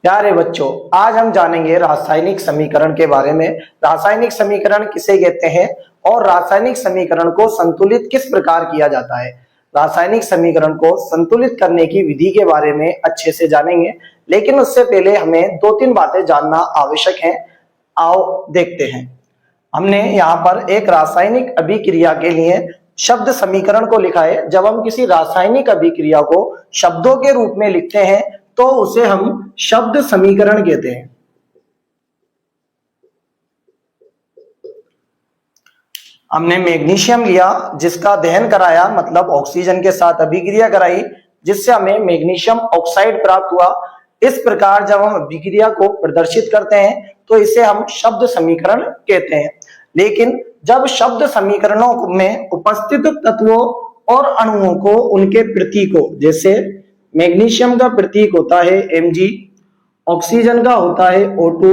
प्यारे बच्चों, आज हम जानेंगे रासायनिक समीकरण के बारे में। रासायनिक समीकरण किसे कहते हैं और रासायनिक समीकरण को संतुलित किस प्रकार किया जाता है। रासायनिक समीकरण को संतुलित करने की विधि के बारे में अच्छे से जानेंगे, लेकिन उससे पहले हमें दो तीन बातें जानना आवश्यक है। आओ देखते हैं। हमने यहाँ पर एक रासायनिक अभिक्रिया के लिए शब्द समीकरण को लिखा है। जब हम किसी रासायनिक अभिक्रिया को शब्दों के रूप में लिखते हैं तो उसे हम शब्द समीकरण कहते हैं। हमने मैग्नीशियम लिया, जिसका दहन कराया, मतलब ऑक्सीजन के साथ अभिक्रिया कराई, जिससे हमें मैग्नीशियम ऑक्साइड प्राप्त हुआ। इस प्रकार जब हम अभिक्रिया को प्रदर्शित करते हैं तो इसे हम शब्द समीकरण कहते हैं। लेकिन जब शब्द समीकरणों में उपस्थित तत्वों और अणुओं को उनके प्रतीकों, जैसे मैग्नीशियम का प्रतीक होता है Mg, ऑक्सीजन का होता है O2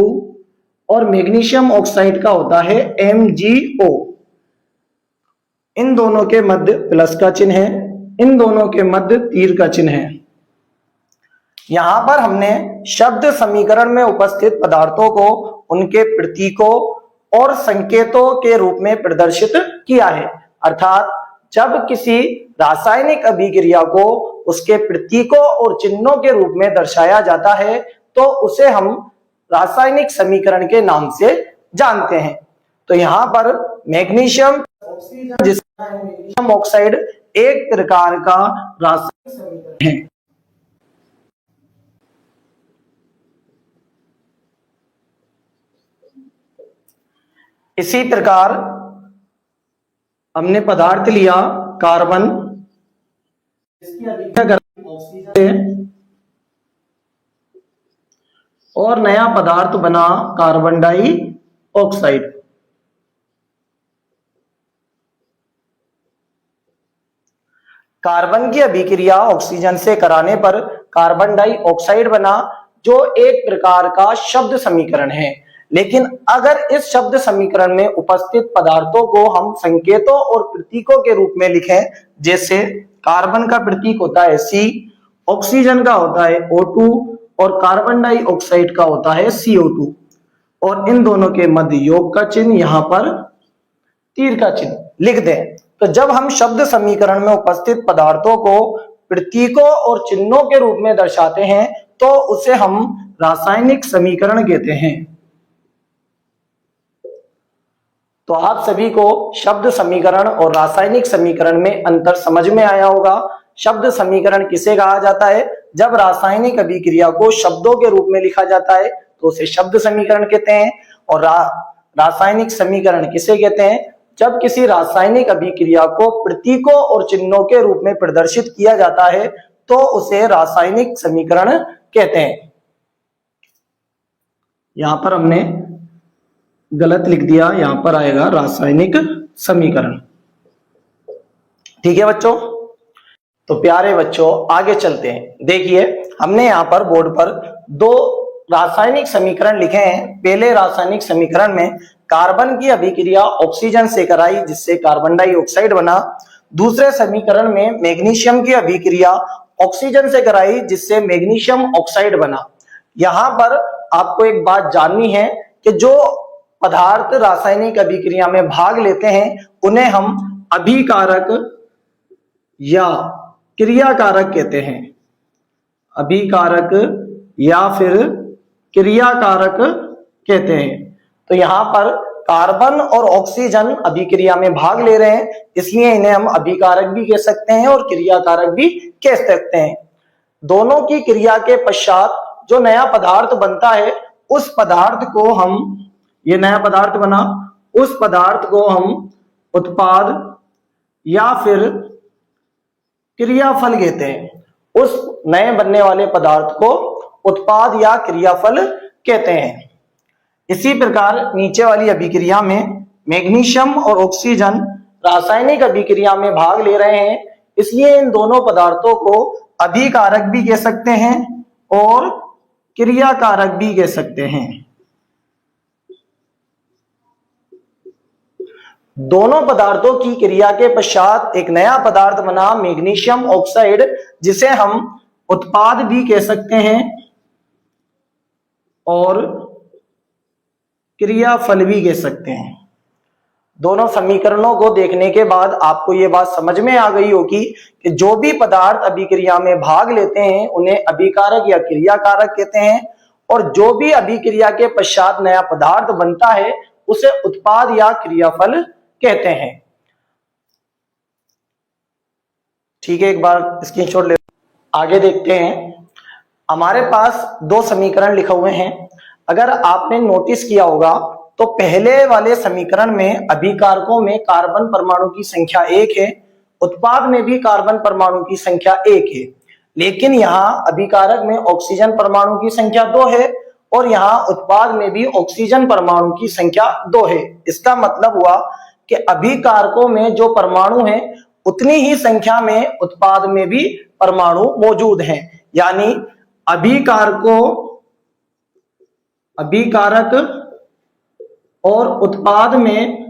और मैग्नीशियम ऑक्साइड का होता है MgO, इन दोनों के मध्य प्लस का चिन्ह है, इन दोनों के मध्य तीर का चिन्ह है। यहां पर हमने शब्द समीकरण में उपस्थित पदार्थों को उनके प्रतीकों और संकेतों के रूप में प्रदर्शित किया है। अर्थात जब किसी रासायनिक अभिक्रिया को उसके प्रतीकों और चिन्हों के रूप में दर्शाया जाता है तो उसे हम रासायनिक समीकरण के नाम से जानते हैं। तो यहाँ पर मैग्नीशियम ऑक्सीजन, जिसका मैग्नीशियम ऑक्साइड, एक प्रकार का रासायनिक समीकरण है। इसी प्रकार हमने पदार्थ लिया कार्बन, इसकी अभिक्रिया ऑक्सीजन से, और नया पदार्थ बना कार्बन डाइऑक्साइड। कार्बन की अभिक्रिया ऑक्सीजन से कराने पर कार्बन डाइऑक्साइड बना, जो एक प्रकार का शब्द समीकरण है। लेकिन अगर इस शब्द समीकरण में उपस्थित पदार्थों को हम संकेतों और प्रतीकों के रूप में लिखें, जैसे कार्बन का प्रतीक होता है C, ऑक्सीजन का होता है O2 और कार्बन डाइऑक्साइड का होता है CO2, और इन दोनों के मध्य योग का चिन्ह, यहां पर तीर का चिन्ह लिख दें, तो जब हम शब्द समीकरण में उपस्थित पदार्थों को प्रतीकों और चिन्हों के रूप में दर्शाते हैं तो उसे हम रासायनिक समीकरण कहते हैं। तो आप सभी को शब्द समीकरण और रासायनिक समीकरण में अंतर समझ में आया होगा। शब्द समीकरण किसे कहा जाता है? जब रासायनिक अभिक्रिया को शब्दों के रूप में लिखा जाता है तो उसे शब्द समीकरण कहते हैं। और रासायनिक समीकरण किसे कहते हैं? जब किसी रासायनिक अभिक्रिया को प्रतीकों और चिन्हों के रूप में प्रदर्शित किया जाता है तो उसे रासायनिक समीकरण कहते हैं। यहां पर हमने गलत लिख दिया, यहां पर आएगा रासायनिक समीकरण। ठीक है बच्चों, तो प्यारे बच्चों आगे चलते हैं। देखिए, हमने यहां पर बोर्ड पर दो रासायनिक समीकरण लिखे हैं। पहले रासायनिक समीकरण में कार्बन की अभिक्रिया ऑक्सीजन से कराई, जिससे कार्बन डाइऑक्साइड बना। दूसरे समीकरण में मैग्नीशियम की अभिक्रिया ऑक्सीजन से कराई, जिससे मैग्नीशियम ऑक्साइड बना। यहां पर आपको एक बात जाननी है कि जो पदार्थ रासायनिक अभिक्रिया में भाग लेते हैं उन्हें हम अभिकारक या क्रियाकारक कहते हैं। अभिकारक या फिर क्रियाकारक कहते हैं। तो यहाँ पर कार्बन और ऑक्सीजन अभिक्रिया में भाग ले रहे हैं, इसलिए इन्हें हम अभिकारक भी कह सकते हैं और क्रियाकारक भी कह सकते हैं। दोनों की क्रिया के पश्चात जो नया पदार्थ बनता है, उस पदार्थ को हम, ये नया पदार्थ बना, उस पदार्थ को हम उत्पाद या फिर क्रियाफल कहते हैं। उस नए बनने वाले पदार्थ को उत्पाद या क्रियाफल कहते हैं। इसी प्रकार नीचे वाली अभिक्रिया में मैग्नीशियम और ऑक्सीजन रासायनिक अभिक्रिया में भाग ले रहे हैं, इसलिए इन दोनों पदार्थों को अभिकारक भी कह सकते हैं और क्रियाकारक भी कह सकते हैं। दोनों पदार्थों की क्रिया के पश्चात एक नया पदार्थ बना मैग्नीशियम ऑक्साइड, जिसे हम उत्पाद भी कह सकते हैं और क्रियाफल भी कह सकते हैं। दोनों समीकरणों को देखने के बाद आपको यह बात समझ में आ गई होगी कि जो भी पदार्थ अभिक्रिया में भाग लेते हैं उन्हें अभिकारक या क्रियाकारक कहते हैं, और जो भी अभिक्रिया के पश्चात नया पदार्थ बनता है उसे उत्पाद या क्रियाफल कहते हैं। ठीक है, एक बार स्क्रीनशॉट ले। आगे देखते हैं, हमारे पास दो समीकरण लिखे हुए हैं। अगर आपने नोटिस किया होगा तो पहले वाले समीकरण में अभिकारकों में कार्बन परमाणु की संख्या 1 है, उत्पाद में भी कार्बन परमाणु की संख्या 1 है, लेकिन यहाँ अभिकारक में ऑक्सीजन परमाणु की संख्या 2 है और यहाँ उत्पाद में भी ऑक्सीजन परमाणु की संख्या 2 है। इसका मतलब हुआ कि अभिकारकों में जो परमाणु है उतनी ही संख्या में उत्पाद में भी परमाणु मौजूद हैं, यानी अभिकारक और उत्पाद में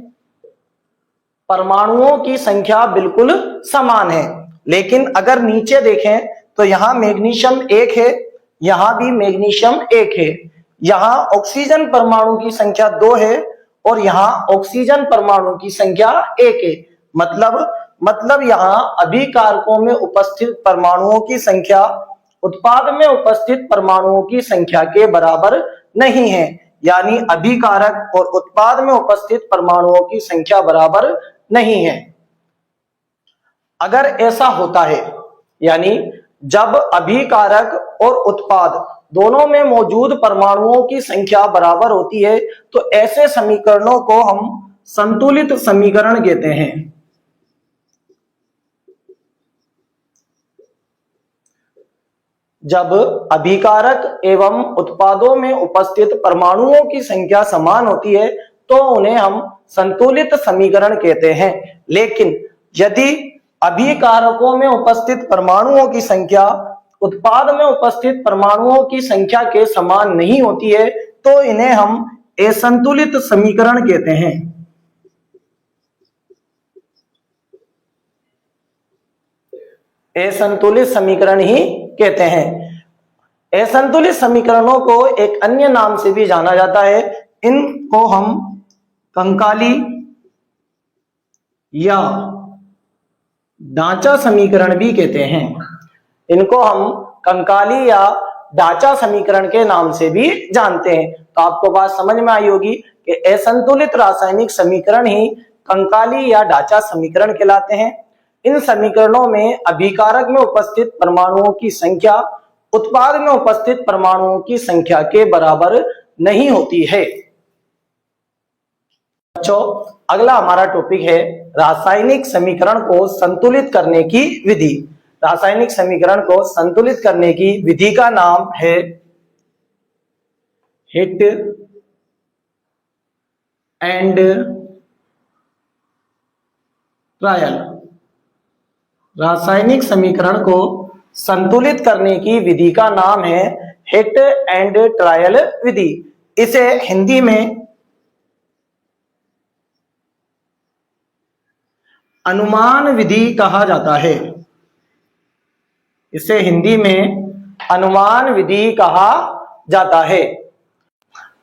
परमाणुओं की संख्या बिल्कुल समान है। लेकिन अगर नीचे देखें तो यहां मैग्नीशियम 1 है, यहां भी मैग्नीशियम 1 है, यहां ऑक्सीजन परमाणु की संख्या 2 है और यहां ऑक्सीजन परमाणु की संख्या 1 है। मतलब यहां अभिकारकों में उपस्थित परमाणुओं की संख्या उत्पाद में उपस्थित परमाणुओं की संख्या के बराबर नहीं है, यानी अभिकारक और उत्पाद में उपस्थित परमाणुओं की संख्या बराबर नहीं है। अगर ऐसा होता है, यानी जब अभिकारक और उत्पाद दोनों में मौजूद परमाणुओं की संख्या बराबर होती है तो ऐसे समीकरणों को हम संतुलित समीकरण कहते हैं। जब अभिकारक एवं उत्पादों में उपस्थित परमाणुओं की संख्या समान होती है तो उन्हें हम संतुलित समीकरण कहते हैं। लेकिन यदि अभिकारकों में उपस्थित परमाणुओं की संख्या उत्पाद में उपस्थित परमाणुओं की संख्या के समान नहीं होती है तो इन्हें हम असंतुलित समीकरण कहते हैं। असंतुलित समीकरण ही कहते हैं। असंतुलित समीकरणों को एक अन्य नाम से भी जाना जाता है, इनको हम कंकाली या ढांचा समीकरण भी कहते हैं। इनको हम कंकाली या ढांचा समीकरण के नाम से भी जानते हैं। तो आपको बात समझ में आई होगी कि असंतुलित रासायनिक समीकरण ही कंकाली या ढांचा समीकरण कहलाते हैं। इन समीकरणों में अभिकारक में उपस्थित परमाणुओं की संख्या उत्पाद में उपस्थित परमाणुओं की संख्या के बराबर नहीं होती है। बच्चों, अगला हमारा टॉपिक है रासायनिक समीकरण को संतुलित करने की विधि। रासायनिक समीकरण को संतुलित करने की विधि का नाम है हिट एंड ट्रायल। रासायनिक समीकरण को संतुलित करने की विधि का नाम है हिट एंड ट्रायल विधि। इसे हिंदी में अनुमान विधि कहा जाता है। इसे हिंदी में अनुमान विधि कहा जाता है।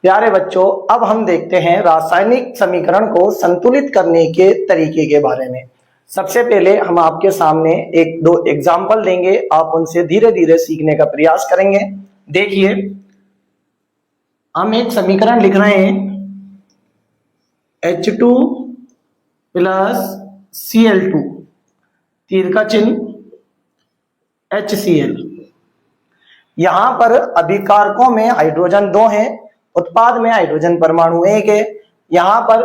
प्यारे बच्चों, अब हम देखते हैं रासायनिक समीकरण को संतुलित करने के तरीके के बारे में। सबसे पहले हम आपके सामने एक दो एग्जाम्पल देंगे, आप उनसे धीरे धीरे सीखने का प्रयास करेंगे। देखिए, हम एक समीकरण लिख रहे हैं H2 प्लस Cl2, तीर का चिन्ह HCl। यहां पर अभिकारकों में हाइड्रोजन 2 है, उत्पाद में हाइड्रोजन परमाणु 1 है। यहां पर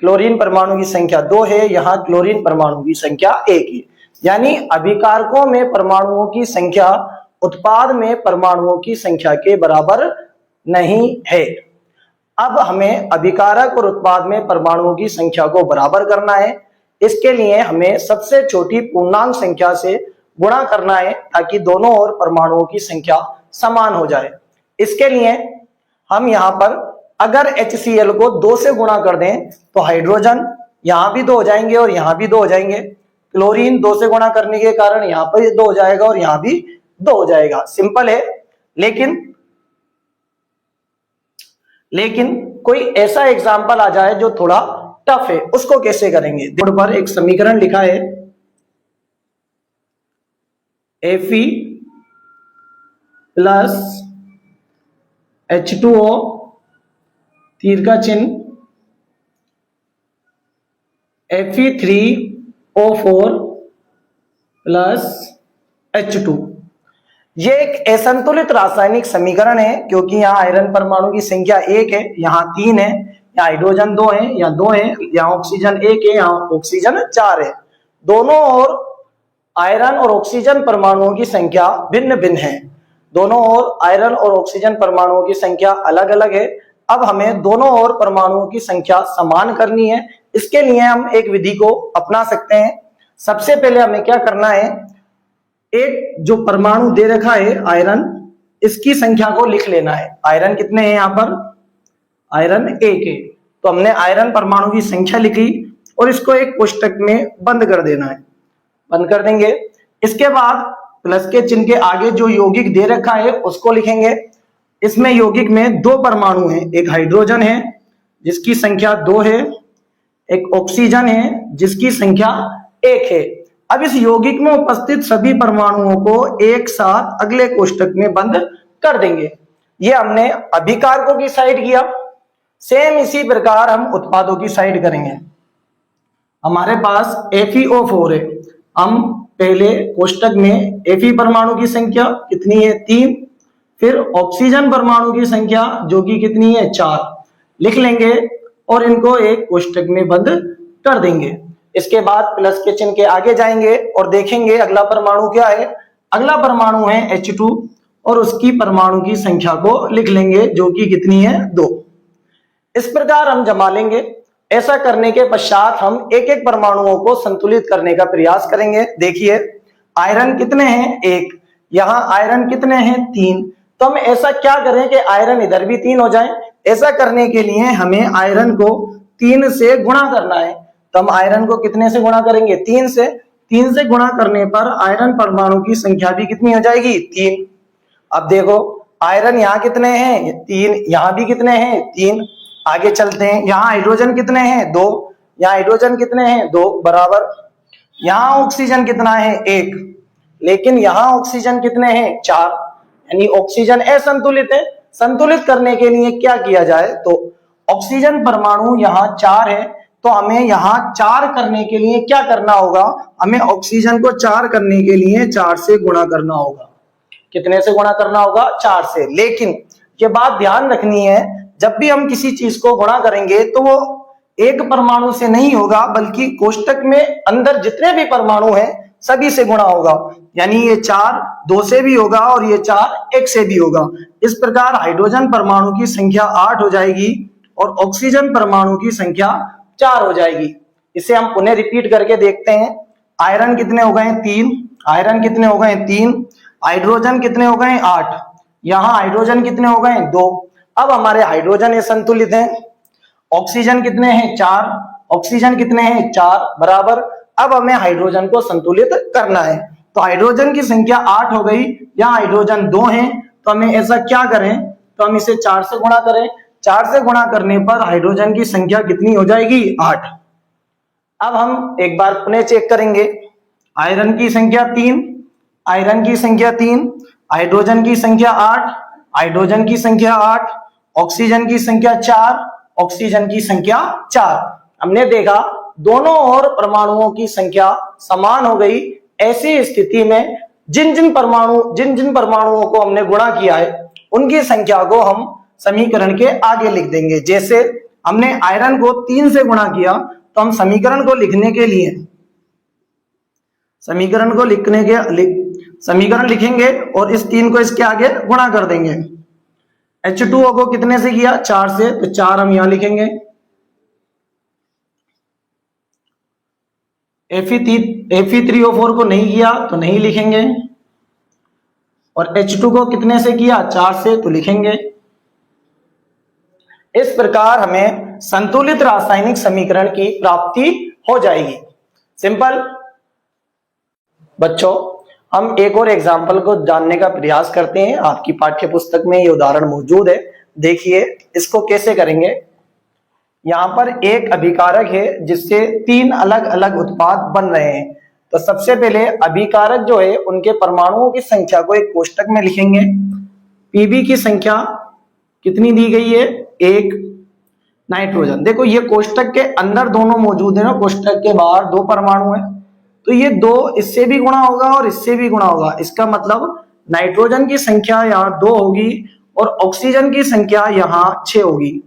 क्लोरीन परमाणु की संख्या 2 है, यहां क्लोरीन परमाणु की संख्या 1 है। यानी अभिकारकों में परमाणुओं की संख्या उत्पाद में परमाणुओं की संख्या के बराबर नहीं है। अब हमें अभिकारक और उत्पाद में परमाणुओं की संख्या को बराबर करना है। इसके लिए हमें सबसे छोटी पूर्णांक संख्या से गुणा करना है ताकि दोनों ओर परमाणुओं की संख्या समान हो जाए। इसके लिए हम यहाँ पर अगर HCl को 2 से गुणा कर दें तो हाइड्रोजन यहां भी 2 हो जाएंगे और यहां भी 2 हो जाएंगे। क्लोरीन 2 से गुणा करने के कारण यहां पर 2 हो जाएगा और यहां भी 2 हो जाएगा। सिंपल है, लेकिन लेकिन कोई ऐसा एग्जाम्पल आ जाए जो थोड़ा टफ है, उसको कैसे करेंगे। बोर्ड पर एक समीकरण लिखा है Fe प्लस H2O तीर का चिन्ह Fe3O4 प्लस H2। ये एक असंतुलित रासायनिक समीकरण है, क्योंकि यहाँ आयरन परमाणु की संख्या 1 है, यहाँ 3 है, यहाँ हाइड्रोजन 2 है, यहाँ 2 है, यहाँ ऑक्सीजन 1 है, यहाँ ऑक्सीजन 4 है। दोनों ओर आयरन और ऑक्सीजन परमाणुओं की संख्या भिन्न भिन्न है, दोनों ओर आयरन और ऑक्सीजन परमाणुओं की संख्या अलग अलग है। अब हमें दोनों ओर परमाणुओं की संख्या समान करनी है। इसके लिए हम एक विधि को अपना सकते हैं। सबसे पहले हमें क्या करना है, एक जो परमाणु दे रखा है आयरन, इसकी संख्या को लिख लेना है। आयरन कितने हैं यहाँ पर, आयरन 1 है, तो हमने आयरन परमाणु की संख्या लिखी और इसको एक कोष्टक में बंद कर देना है, बंद कर देंगे। इसके बाद प्लस के चिन्ह के आगे जो यौगिक दे रखा है उसको लिखेंगे। इसमें यौगिक में 2 परमाणु हैं, एक हाइड्रोजन है जिसकी संख्या 2 है, एक ऑक्सीजन है जिसकी संख्या 1 है। अब इस यौगिक में उपस्थित सभी परमाणुओं को एक साथ अगले कोष्टक में बंद कर देंगे। ये हमने अभिकारकों की साइड किया। सेम इसी प्रकार हम उत्पादों की साइड करेंगे। हमारे पास FeO4 है, हम पहले कोष्टक में Fe परमाणु की संख्या कितनी है 3, फिर ऑक्सीजन परमाणु की संख्या जो कि कितनी है 4 लिख लेंगे और इनको एक कोष्टक में बंद कर देंगे। इसके बाद प्लस के चिन्ह के आगे जाएंगे और देखेंगे अगला परमाणु क्या है। अगला परमाणु है H2 और उसकी परमाणु की संख्या को लिख लेंगे जो कि कितनी है 2। इस प्रकार हम जमा लेंगे। ऐसा करने के पश्चात हम एक एक परमाणुओं को संतुलित करने का प्रयास करेंगे। देखिए आयरन कितने हैं 1, यहाँ आयरन कितने हैं 3, तो हम ऐसा क्या करें कि आयरन इधर भी 3 हो जाए। ऐसा करने के लिए हमें आयरन को 3 से गुणा करना है, तो हम आयरन को कितने से गुणा करेंगे 3 से। 3 से गुणा करने पर आयरन परमाणु की संख्या भी कितनी हो जाएगी 3। अब देखो आयरन यहाँ कितने हैं 3, यहाँ भी कितने हैं 3। आगे चलते हैं, यहाँ हाइड्रोजन कितने हैं 2, यहाँ हाइड्रोजन कितने हैं 2 बराबर। यहाँ ऑक्सीजन कितना है 1, लेकिन यहाँ ऑक्सीजन कितने हैं 4, यानी ऑक्सीजन असंतुलित है। संतुलित करने के लिए क्या किया जाए, तो ऑक्सीजन परमाणु यहाँ 4 है, तो हमें यहाँ 4 करने के लिए क्या करना होगा, हमें ऑक्सीजन को 4 करने के लिए 4 से गुणा करना होगा। कितने से गुणा करना होगा 4 से। लेकिन ये बात ध्यान रखनी है, जब भी हम किसी चीज को गुणा करेंगे तो वो एक परमाणु से नहीं होगा, बल्कि कोष्टक में अंदर जितने भी परमाणु हैं सभी से गुणा होगा। यानी ये 4 2 से भी होगा और ये 4 1 से भी होगा। इस प्रकार हाइड्रोजन परमाणु की संख्या 8 हो जाएगी और ऑक्सीजन परमाणु की संख्या 4 हो जाएगी। इसे हम पुनः रिपीट करके देखते हैं। आयरन कितने हो गए 3, आयरन कितने हो गए 3, हाइड्रोजन कितने हो गए 8, यहाँ हाइड्रोजन कितने हो गए 2। अब हमारे हाइड्रोजन संतुलित हैं। ऑक्सीजन कितने हैं 4, ऑक्सीजन कितने हैं 4 बराबर। अब हमें हाइड्रोजन को संतुलित करना है, तो हाइड्रोजन की संख्या 8 हो गई, यहाँ हाइड्रोजन 2 हैं, तो हमें ऐसा क्या करें, तो हम इसे 4 से गुणा करें। 4 से गुणा करने पर हाइड्रोजन की संख्या कितनी हो जाएगी 8। अब हम एक बार पुनः चेक करेंगे। आयरन की संख्या 3, आयरन की संख्या 3, हाइड्रोजन की संख्या 8, हाइड्रोजन की संख्या 8, ऑक्सीजन की संख्या 4, ऑक्सीजन की संख्या 4। हमने देखा दोनों ओर परमाणुओं की संख्या समान हो गई। ऐसी स्थिति में जिन जिन परमाणुओं को हमने गुणा किया है उनकी संख्या को हम समीकरण के आगे लिख देंगे। जैसे हमने आयरन को 3 से गुणा किया, तो हम समीकरण को लिखने के लिए समीकरण लिखेंगे और इस 3 को इसके आगे गुणा कर देंगे। H2O को कितने से किया 4 से, तो 4 हम यहां लिखेंगे। Fe3O4 को नहीं किया तो नहीं लिखेंगे, और H2 को कितने से किया 4 से, तो लिखेंगे। इस प्रकार हमें संतुलित रासायनिक समीकरण की प्राप्ति हो जाएगी। सिंपल। बच्चों हम एक और एग्जाम्पल को जानने का प्रयास करते हैं। आपकी पाठ्य पुस्तक में ये उदाहरण मौजूद है, देखिए इसको कैसे करेंगे। यहां पर एक अभिकारक है जिससे 3 अलग अलग उत्पाद बन रहे हैं। तो सबसे पहले अभिकारक जो है उनके परमाणुओं की संख्या को एक कोष्टक में लिखेंगे। पीबी की संख्या कितनी दी गई है, 1। नाइट्रोजन, देखो ये कोष्टक के अंदर दोनों मौजूद है ना, कोष्टक के बाहर 2 परमाणु है, तो ये 2 इससे भी गुणा होगा और इससे भी गुणा होगा। इसका मतलब नाइट्रोजन की संख्या यहाँ 2 होगी और ऑक्सीजन की संख्या यहाँ 6 होगी।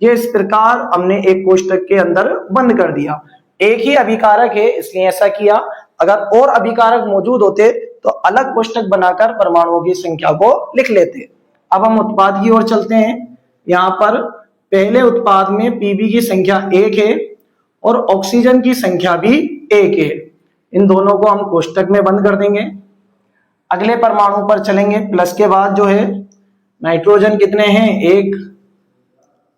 ये इस प्रकार हमने एक कोष्टक के अंदर बंद कर दिया। एक ही अभिकारक है इसलिए ऐसा किया, अगर और अभिकारक मौजूद होते तो अलग कोष्टक बनाकर परमाणुओं की संख्या को लिख लेते। अब हम उत्पाद की ओर चलते हैं। यहाँ पर पहले उत्पाद में पीबी की संख्या 1 है और ऑक्सीजन की संख्या भी 1 है। इन दोनों को हम कोष्टक में बंद कर देंगे। अगले परमाणु पर चलेंगे। प्लस के बाद जो है नाइट्रोजन कितने हैं, 1।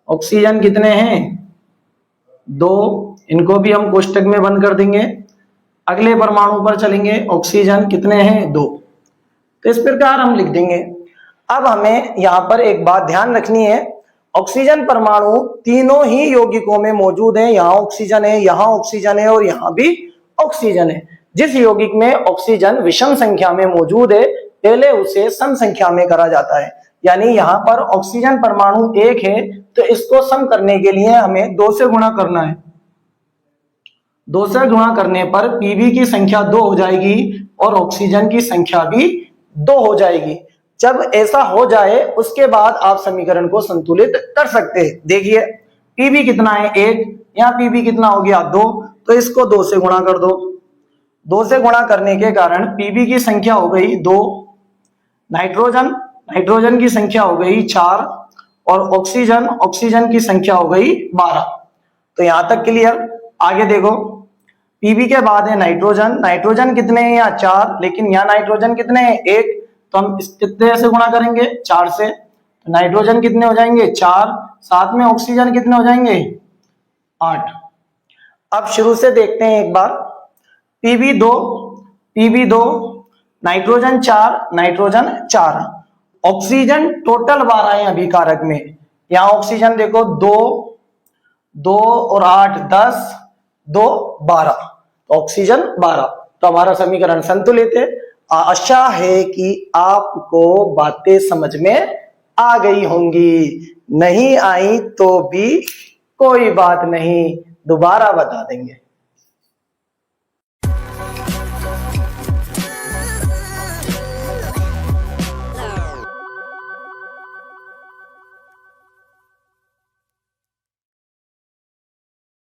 ऑक्सीजन कितने हैं, 2। इनको भी हम कोष्टक में बंद कर देंगे। अगले परमाणु पर चलेंगे। ऑक्सीजन कितने हैं, 2। तो इस प्रकार हम लिख देंगे। अब हमें यहाँ पर एक बात ध्यान रखनी है, ऑक्सीजन परमाणु तीनों ही यौगिकों में मौजूद है। यहाँ ऑक्सीजन है, यहाँ ऑक्सीजन है और यहाँ भी ऑक्सीजन है। जिस यौगिक में ऑक्सीजन विषम संख्या में मौजूद है पहले उसे सम संख्या में करा जाता है। यानी यहाँ पर ऑक्सीजन परमाणु 1 है तो इसको सम करने के लिए हमें 2 से गुणा करना है। 2 से गुणा करने पर पीबी की संख्या 2 हो जाएगी और ऑक्सीजन की संख्या भी 2 हो जाएगी। जब ऐसा हो जाए उसके बाद आप समीकरण को संतुलित कर सकते हैं। देखिए पीबी कितना है, 1, यहाँ पीबी कितना हो गया, 2, तो इसको 2 से गुणा कर दो। 2 से गुणा करने के कारण पीबी की संख्या हो गई 2, नाइट्रोजन की संख्या हो गई 4 और ऑक्सीजन की संख्या हो गई 12। तो यहां तक क्लियर। आगे देखो पीबी के बाद है नाइट्रोजन कितने हैं, यहाँ 4, लेकिन यहाँ नाइट्रोजन कितने हैं, 1, तो हम इस कितने से गुणा करेंगे, 4 से। तो नाइट्रोजन कितने हो जाएंगे, 4, साथ में ऑक्सीजन कितने हो जाएंगे, 8। अब शुरू से देखते हैं एक बार। पीबी 2, नाइट्रोजन 4, ऑक्सीजन टोटल 12 है अभिकारक में। यहाँ ऑक्सीजन देखो 2 और 8 10, 2 12, ऑक्सीजन 12। तो हमारा समीकरण संतुलित है। आशा है कि आपको बातें समझ में आ गई होंगी, नहीं आई तो भी कोई बात नहीं, दोबारा बता देंगे।